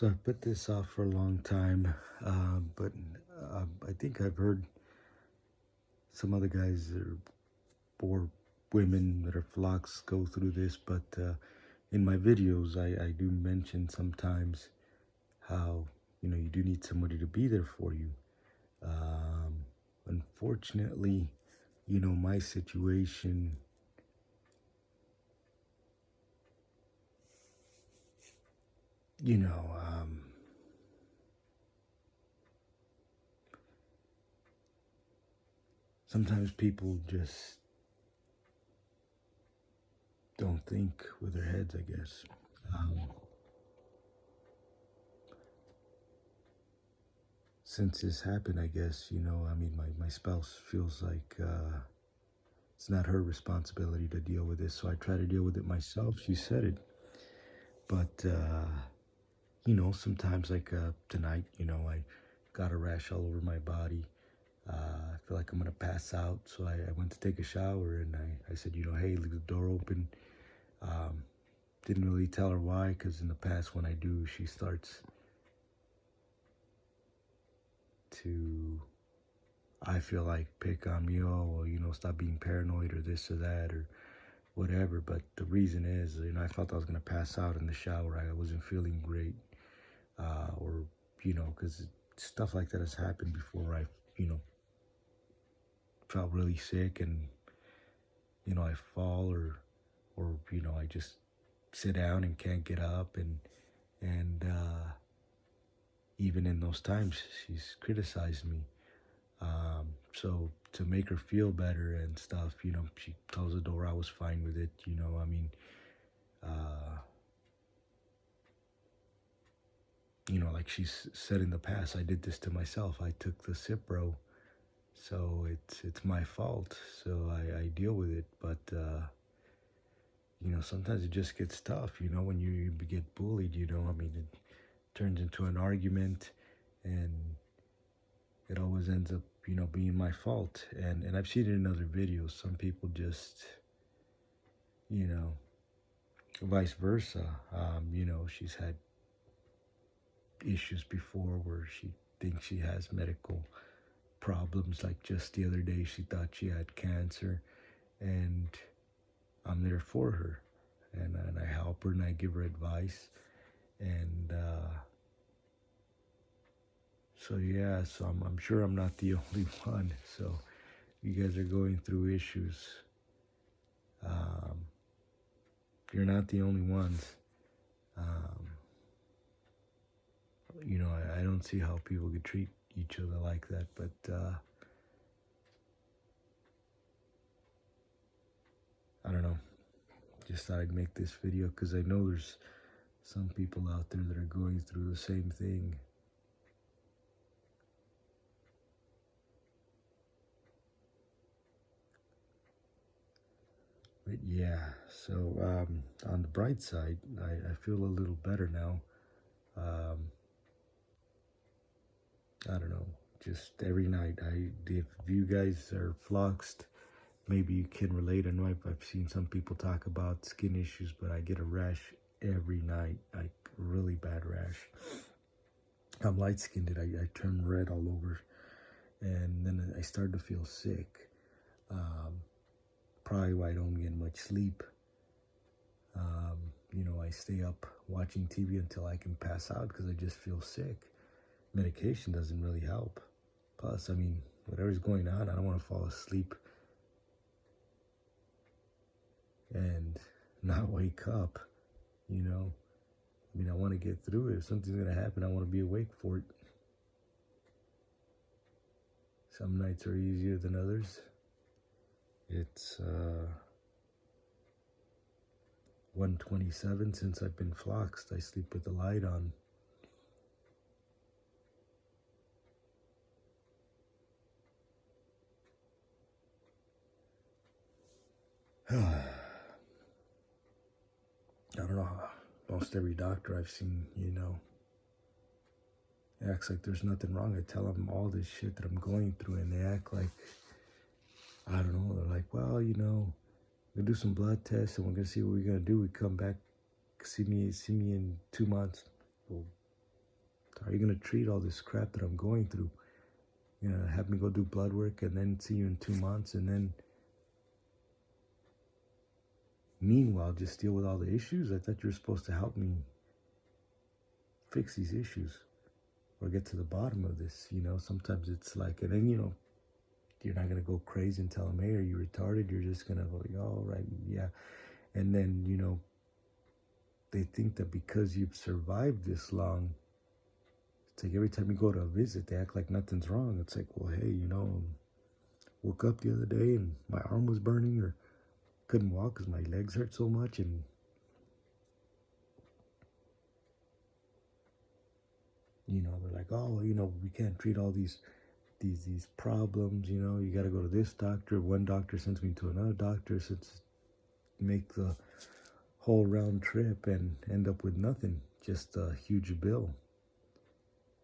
So I put this off for a long time, but I think I've heard some other guys or women that are flocks go through this, but in my videos, I do mention sometimes how, you do need somebody to be there for you. Unfortunately, my situation, you know, um, sometimes people just don't think with their heads, I guess. Since this happened, I guess, my spouse feels like it's not her responsibility to deal with this. So I try to deal with it myself. She said it. But, sometimes like tonight, I got a rash all over my body. I feel like I'm going to pass out. So I went to take a shower and I said, hey, leave the door open. Didn't really tell her why, because in the past when I do, she starts to, I feel like, pick on me. Oh, well, stop being paranoid or this or that or whatever. But the reason is, I felt I was going to pass out in the shower. I wasn't feeling great. Or, because stuff like that has happened before. I, felt really sick and, I fall or, I just sit down and can't get up. And even in those times, she's criticized me. So to make her feel better and stuff, she closed the door. I was fine with it. Like she's said in the past, I did this to myself. I took the Cipro, so it's my fault. So I deal with it. But sometimes it just gets tough. When you get bullied. It turns into an argument, and it always ends up being my fault. And I've seen it in other videos. Some people just vice versa. She's had issues before where she thinks she has medical problems. Like just the other day, she thought she had cancer, and I'm there for her, and I help her and I give her advice, and so yeah. So I'm sure I'm not the only one. So you guys are going through issues. You're not the only ones. I don't see how people could treat each other like that, but I don't know. Just thought I'd make this video because I know there's some people out there that are going through the same thing. But yeah, so on the bright side, I feel a little better now. I don't know, just every night. If you guys are fluxed, maybe you can relate. I know I've seen some people talk about skin issues, but I get a rash every night, like really bad rash. I'm light-skinned. I turn red all over, and then I start to feel sick. Probably why I don't get much sleep. I stay up watching TV until I can pass out because I just feel sick. Medication doesn't really help. Plus, whatever's going on, I don't want to fall asleep and not wake up, I want to get through it. If something's going to happen, I want to be awake for it. Some nights are easier than others. It's 1:27 since I've been floxed. I sleep with the light on. I don't know. Most every doctor I've seen, acts like there's nothing wrong. I tell them all this shit that I'm going through, and they act like, I don't know. They're like, well, we're gonna do some blood tests, and we're gonna see what we're gonna do. We come back, see me in 2 months. Well, How are you going to treat all this crap that I'm going through? You know, have me go do blood work and then see you in 2 months, and then meanwhile just deal with all the issues? I thought you were supposed to help me fix these issues or get to the bottom of this. You know, sometimes it's like, and then, you know, you're not going to go crazy and tell them, hey, are you retarded? You're just going to go, oh, right, yeah. And then, you know, they think that because you've survived this long, it's like every time you go to a visit, they act like nothing's wrong. It's like, well, hey, you know, woke up the other day and my arm was burning, or couldn't walk because my legs hurt so much. And, you know, they're like, oh, you know, we can't treat all these problems. You know, you got to go to this doctor. One doctor sends me to another doctor, make the whole round trip and end up with nothing, just a huge bill.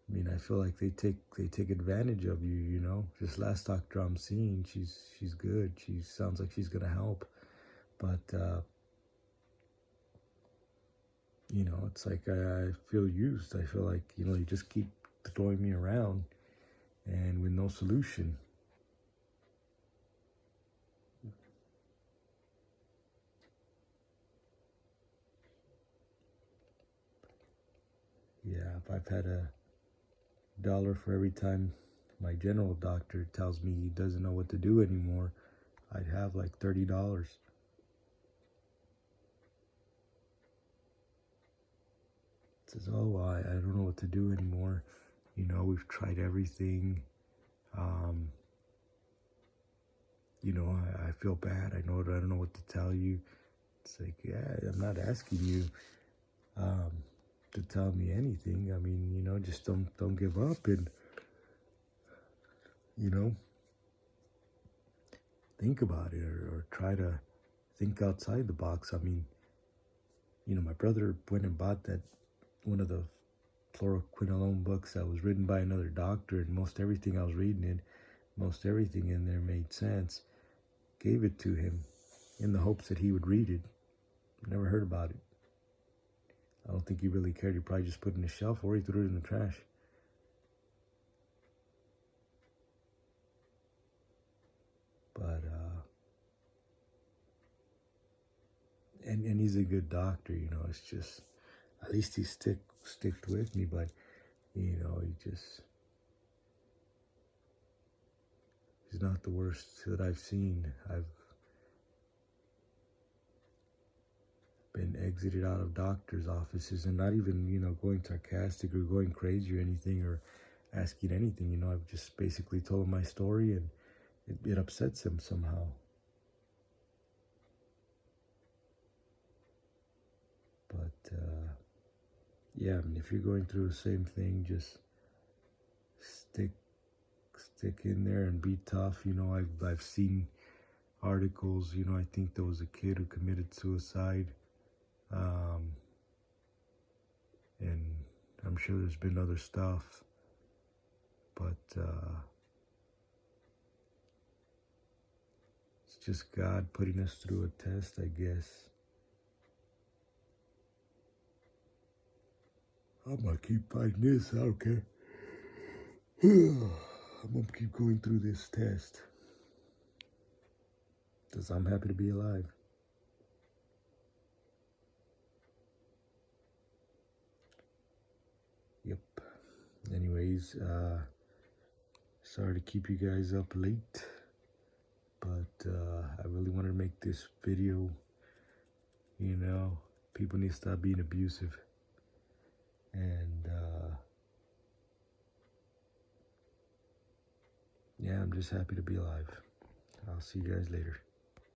I mean, I feel like they take advantage of you, you know. This last doctor I'm seeing, she's good. She sounds like she's gonna help, but you know, it's like I feel used. I feel like, you know, you just keep throwing me around and with no solution. Yeah, if I've had $1 for every time my general doctor tells me he doesn't know what to do anymore, I'd have like $30. Says, oh, I don't know what to do anymore. You know, we've tried everything. You know, I feel bad. I don't know what to tell you. It's like, yeah, I'm not asking you to tell me anything. I mean, you know, just don't give up, and, you know, think about it, or try to think outside the box. I mean, you know, my brother went and bought one of the Fluroquinolone books that was written by another doctor, and most everything I was reading most everything in there made sense. Gave it to him in the hopes that he would read it. Never heard about it. I don't think he really cared. He probably just put it in the shelf, or he threw it in the trash. But and he's a good doctor, you know. It's just, at least he sticked with me. But, you know, he's not the worst that I've seen. I've been exited out of doctors' offices, and not even, you know, going sarcastic or going crazy or anything, or asking anything. You know, I've just basically told him my story, and it upsets him somehow. But yeah, I mean, if you're going through the same thing, just stick in there and be tough. You know, I've seen articles. You know, I think there was a kid who committed suicide, and I'm sure there's been other stuff, but it's just God putting us through a test, I guess. I'm gonna keep fighting this. I don't care. I'm gonna keep going through this test, because I'm happy to be alive. Yep. Anyways, sorry to keep you guys up late, but I really wanted to make this video. You know, people need to stop being abusive. And yeah, I'm just happy to be alive. I'll see you guys later.